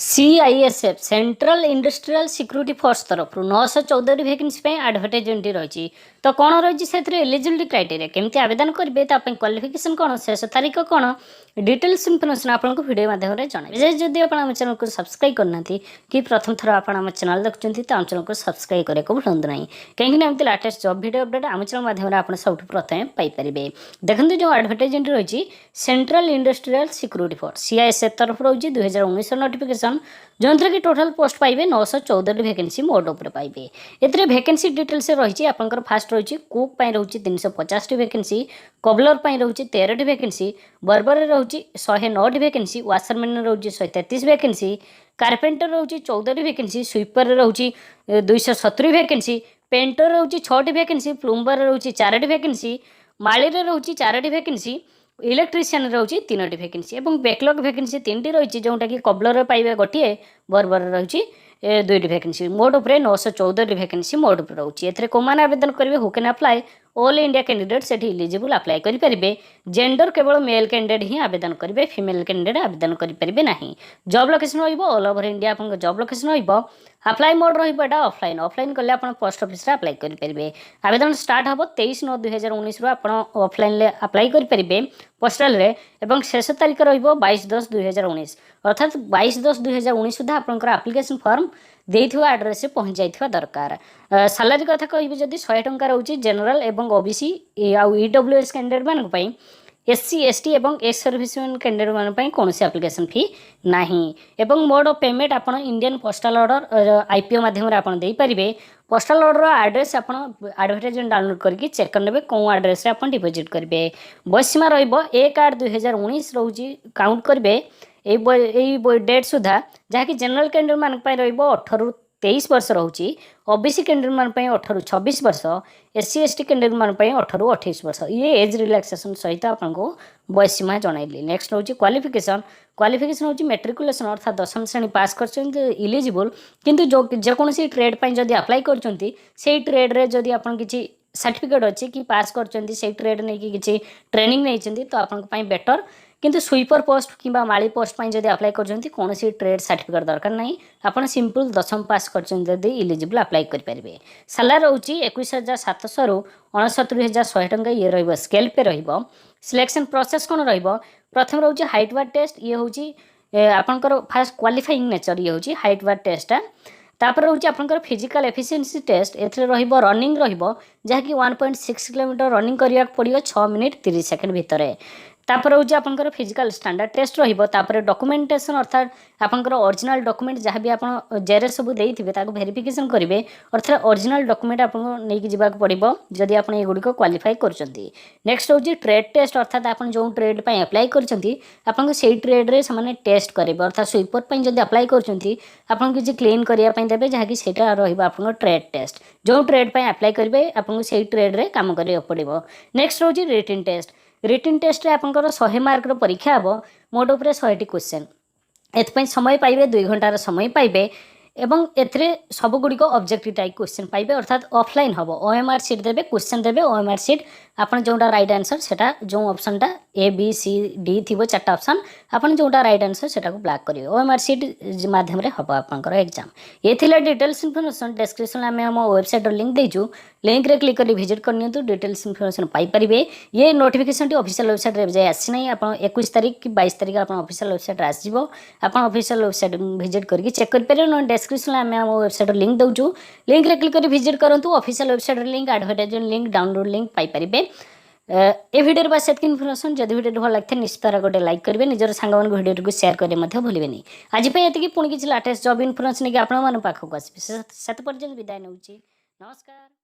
CISF central industrial security force तरफ 914 vacancy advertisement रही। तो कौन रही से एलिजिबिलिटी क्राइटेरिया केमती आवेदन करेंगे क्वालिफिकेशन कौन शेष तारीख कौन डिटेल्स इनफर्मेशन आपको वीडियो माध्यम जन जदि आप चैनल को सब्सक्राइब करना कि प्रथम थर आप चैनल देखते तो आम चैनल को सब्सक्राइब करने को भूलु ना कहीं एमती लाटेस्ट जॉब वीडियो अपडेट आम चैनल माध्यम आप सब प्रथम पाइपर। देखते जो एडवर्टाइजमेंट रही central industrial security force CISF तरफ रही 2019 नोटिफिकेशन जो कि टोटाल पोस्ट पाइबे 914 वैकेंसी मोड उपर पाइबे। एथिरे वैकेंसी डिटेल्स रही आपंकर फास्ट रही कुक रही 350 वैकेंसी, कबलर रही 13 वैकेंसी, बर्बर रही 109 वैकेंसी, वाशरमैन रही 133 वैकेंसी, कारपेंटर रही 14 वैकेंसी, स्वीपर रही 270 वैकेंसी, पेंटर रही 6 वैकेंसी, प्लम्बर रही 4 वैकेंसी, माली रही 4 वैकेंसी, इलेक्ट्रीशियन रही 3 वैकेंसी और बैकलॉग वैकेंसी 3 रही जोटा कि कबलर पाइबे गोटे, बर्बर रही 2 वैकेंसी मोड उपर 914 वैकेंसी मोड उपर रही। एथिरे कोमाने आवेदन करेंगे who can apply all India candidate से इलिजिबल अप्लाई करेंगे। जेंडर केवल मेल कैंडिडेट ही आवेदन करेंगे, फीमेल कैंडिडेट आवेदन करेंगे ना। Job location all over India आप जॉब लोकेशन अप्लाई मोड रहा ऑफलाइन ऑफलाइन कले आप पोस्ट ऑफिस अप्लाई करेंगे। आवेदन स्टार्ट हम 23/9/2019 आप ऑफलाइन अप्लाई करेंगे पोस्टाल एवं शेष तारीख रहा 22/10/2019 अर्थात 22/10/2019 सुधा आपंकर आप्लिकेसन फॉर्म देइथिबा एड्रेस से पहुँच जाइथिबा दरकार। सैलरी कथा कहि जदि 100 टंका रोची जनरल एवं OBC आउ EWS कैंडिडेट मान पई SC ST एवं एक्स सर्विसमैन कैंडिडेट मान कौन एप्लिकेशन फी नाही एवं मोड ऑफ पेमेंट आपन इंडियन पोस्टल ऑर्डर IPO माध्यम रे आपन देई परिबे। पोस्टल ऑर्डर एड्रेस आपन एडवर्टाइजमेंट डाउनलोड करके चेक करनेबे कौन एड्रेस रे आपन डिपॉजिट करेंगे। बयस सीमा रहिबो 1/8/2019 रोजी काउंट करेंगे यही डेट सुधा जहाँकि जनरल कैंडिडेट मान 18 ରୁ 23 वर्ष रही, OBC कैंडिडेट मान 18 ରୁ 26 वर्ष, SC ST कैंडिडेट मान 18 ରୁ 28 वर्ष। ये एज रिलैक्सेशन सहित आपको बयस सीमा जनइली। नेक्स्ट हूँ क्वालिफिकेशन क्वालिफिकेशन हूँ मेट्रिकुलेसन अर्थात 10वीं श्रेणी पास कर इलिजिबल किंतु जो जेकोसी ट्रेड जदि अप्लाई कर ट्रेड्रे जदि आप किसी सर्टिफिकेट अच्छी कि पास कर ट्रेड नहीं कि ट्रेनिंग नहीं तो आपंपाई बेटर किंतु स्वीपर पोस्ट कि माली पोस्ट जब अप्लाई कर कौन ट्रेड सर्टिफिकेट दरकार नहीं आपड़ सिंपल 10वीं पास कर इलिजिबल अप्लाई करेंगे। सालारी रोची 21,700 ରୁ 69,100 टंका ये रही स्केल पे सिलेक्शन प्रोसेस कौन प्रथम रोचे हाइट वार टेस्ट ये हूँ आपंकर फास्ट क्वालिफाइंग नेचर ये हूँ हाइट वार टेस्टा तापर रोचे आपंकर फिजिकल एफिशिएंसी टेस्ट एथरे रहिबो रनिंग रहिबो जहाँकि 1.6 किलोमीटर रनिंग करिया पड़ियो 6 मिनिट 30 सेकंड भितर। तापर रोचे आपंकर फिजिकल स्टैंडर्ड टेस्ट रहिबो तापर डॉक्यूमेंटेशन अर्थात आपंकर ओरिजिनल डॉक्यूमेंट जहाँ भी आप जेरेस सब देइथिबे ताको वेरिफिकेशन करेंगे अर्थात ओरिजिनल डॉक्यूमेंट आपको नहीं जावाक पड़ो जदि आप गुड़िक क्वालिफाई करछंती। नेक्स्ट हूँ ट्रेड टेस्ट अर्थात आप जो ट्रेड पे अप्लाई करछंती आपन से ट्रेड्रे से टेस्ट करेंगे अर्थात स्वीपर जदि अप्लाई करछंती आपन किसी क्लीन करने देवे जहाँकि सेटा रहा ट्रेड टेस्ट जो ट्रेड पे अप्लाई करेंगे आपको से ट्रेड्रे काम करा पड़ो। नेक्स्ट हूँ रिटन टेस्ट रिटन टेस्ट आपंकर 100 मार्क परीक्षा हम मोड उपर 100टी क्वेश्चन एथपाई समय पाइबे 2 घंटार समय पाइबे एवं एथरे सब गुड़िक ऑब्जेक्टिव टाइप क्वेश्चन पाइबे अर्थात ऑफलाइन हम OMR सीट देवे क्वेश्चन देवे OMR सीट आपन जोटा राइट आंसर सेटा जो ऑप्शनटा A B C D थी 4टा ऑप्शन आपन जोटा राइट आंसर सेटा को ब्लैक करियो OMR सीट माध्यम रे हबो आपनकर एग्जाम। ये थिला डिटेल्स इन्फॉर्मेशन डिस्क्रिप्शन में हम वेबसाइट लिंक देजु लिंक रे क्लिक करी विजिट करनियंतु डिटेल्स इन्फॉर्मेशन पाई परिबे। ये नोटिफिकेशन टी ऑफिशियल वेबसाइट रे जाय आसी नै आपन 21 तारीख कि 22 तारीख आपन ऑफिशियल वेबसाइट रे आसीबो आपन ऑफिशियल वेबसाइट विजिट करके चेक कर परियो न डिस्क्रिप्शन में हम वेबसाइट लिंक दउजु लिंक रे क्लिक करी विजिट करंतु official website link advertisement link download link पाई परिबे। ए वीडियो बस सेट इनफॉरमेशन जदि वीडियो भल लगता है निश्चित गोटे लाइक करेंगे निजर सांग वीडियो को शेयर करने भूलें। आज ये पुणी किसी लाटेस्ट जॉब इनफॉरमेशन नहीं आप पाखक आसपे से विदाय नौची नमस्कार।